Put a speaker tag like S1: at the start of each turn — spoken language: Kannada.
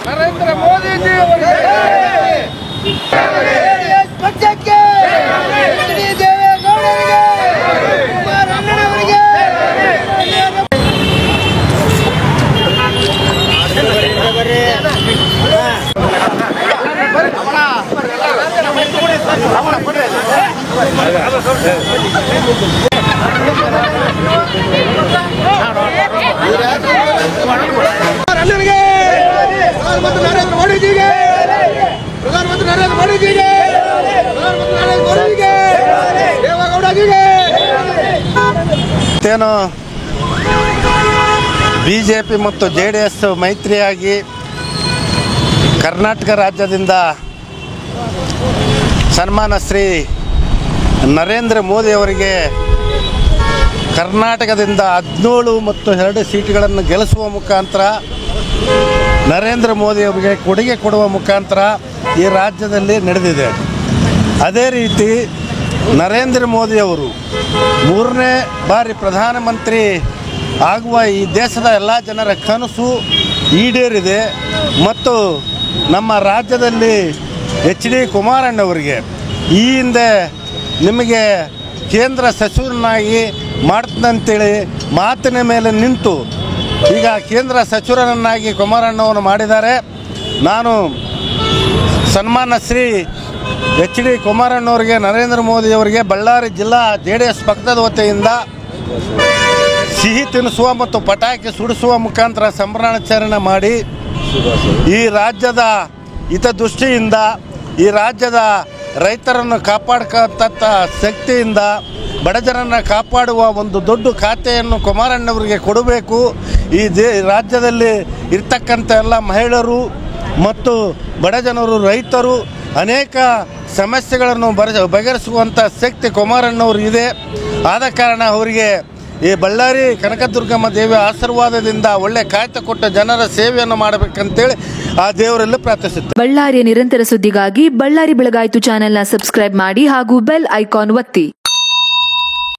S1: ನರೇಂದ್ರ ಮೋದಿಜಿ ಅವರಿಗೆ ಪಕ್ಷಕ್ಕೆ ದೇವೇಗೌಡರಿಗೆ ಕುಮಾರಣ್ಣನವರಿಗೆ ನರೇಂದ್ರ ಮೋದಿಜಿಗೆ ಪ್ರಧಾನಮಂತ್ರಿ ನರೇಂದ್ರ ಮೋದಿಜಿಗೆ ಪ್ರಧಾನಮಂತ್ರಿ ನರೇಂದ್ರ ಮೋದಿಜಿಗೆ ದೇವೇಗೌಡಜಿಗೆ
S2: ಏನು ಬಿಜೆಪಿ ಮತ್ತು JDS ಮೈತ್ರಿಯಾಗಿ ಕರ್ನಾಟಕ ರಾಜ್ಯದಿಂದ ಸನ್ಮಾನ ಶ್ರೀ ನರೇಂದ್ರ ಮೋದಿ ಅವರಿಗೆ ಕರ್ನಾಟಕದಿಂದ 17 ಮತ್ತು 2 ಸೀಟುಗಳನ್ನು ಗೆಲ್ಲಿಸುವ ಮುಖಾಂತರ ನರೇಂದ್ರ ಮೋದಿ ಅವರಿಗೆ ಕೊಡುಗೆ ಕೊಡುವ ಮುಖಾಂತರ ಈ ರಾಜ್ಯದಲ್ಲಿ ನಡೆದಿದೆ. ಅದೇ ರೀತಿ ನರೇಂದ್ರ ಮೋದಿ ಅವರು 3ನೇ ಬಾರಿ ಪ್ರಧಾನಮಂತ್ರಿ ಆಗುವ ಈ ದೇಶದ ಎಲ್ಲ ಜನರ ಕನಸು ಈಡೇರಿದೆ ಮತ್ತು ನಮ್ಮ ರಾಜ್ಯದಲ್ಲಿ HD ಕುಮಾರಣ್ಣವರಿಗೆ ಈ ಹಿಂದೆ ನಿಮಗೆ ಕೇಂದ್ರ ಸಚಿವರನ್ನಾಗಿ ಮಾಡ್ತಂತೇಳಿ ಮಾತಿನ ಮೇಲೆ ನಿಂತು ಈಗ ಕೇಂದ್ರ ಸಚಿವರನ್ನಾಗಿ ಕುಮಾರಣ್ಣವನ್ನು ಮಾಡಿದ್ದಾರೆ. ನಾನು ಸನ್ಮಾನ ಶ್ರೀ HD ಕುಮಾರಣ್ಣವರಿಗೆ ನರೇಂದ್ರ ಮೋದಿಯವರಿಗೆ ಬಳ್ಳಾರಿ ಜಿಲ್ಲಾ JDS ಪಕ್ಷದ ವತಿಯಿಂದ ಸಿಹಿ ತಿನ್ನಿಸುವ ಮತ್ತು ಪಟಾಕಿ ಸುಡಿಸುವ ಮುಖಾಂತರ ಸಂಭ್ರಮಾಚರಣೆ ಮಾಡಿ ಈ ರಾಜ್ಯದ ಹಿತದೃಷ್ಟಿಯಿಂದ ಈ ರಾಜ್ಯದ ರೈತರನ್ನು ಕಾಪಾಡ್ಕೊಂಥ ಶಕ್ತಿಯಿಂದ ಬಡಜನನ್ನು ಕಾಪಾಡುವ ಒಂದು ದೊಡ್ಡ ಖಾತೆಯನ್ನು ಕುಮಾರಣ್ಣವರಿಗೆ ಕೊಡಬೇಕು. ಈ ರಾಜ್ಯದಲ್ಲಿ ಇರ್ತಕ್ಕಂಥ ಎಲ್ಲ ಮಹಿಳೆಯರು ಮತ್ತು ಬಡಜನರು ರೈತರು ಅನೇಕ ಸಮಸ್ಯೆಗಳನ್ನು ಬಗೆಹರಿಸುವಂಥ ಶಕ್ತಿ ಕುಮಾರಣ್ಣವರು ಇದೆ. ಆದ ಕಾರಣ ಅವರಿಗೆ ಈ ಬಳ್ಳಾರಿ ಕನಕದುರ್ಗಮ್ಮ ದೇವಿಯ ಆಶೀರ್ವಾದದಿಂದ ಒಳ್ಳೆ ಕಾಯ್ದೆ ಕೊಟ್ಟ ಜನರ ಸೇವೆಯನ್ನು ಮಾಡಬೇಕಂತೇಳಿ ಆ ದೇವರಲ್ಲಿ ಪ್ರಾರ್ಥಿಸುತ್ತೇವೆ.
S3: ಬಳ್ಳಾರಿಯ ನಿರಂತರ ಸುದ್ದಿಗಾಗಿ ಬಳ್ಳಾರಿ ಬೆಳಗಾಯಿತು ಚಾನೆಲ್ನ ಸಬ್ಸ್ಕ್ರೈಬ್ ಮಾಡಿ ಹಾಗೂ ಬೆಲ್ ಐಕಾನ್ ಒತ್ತಿ.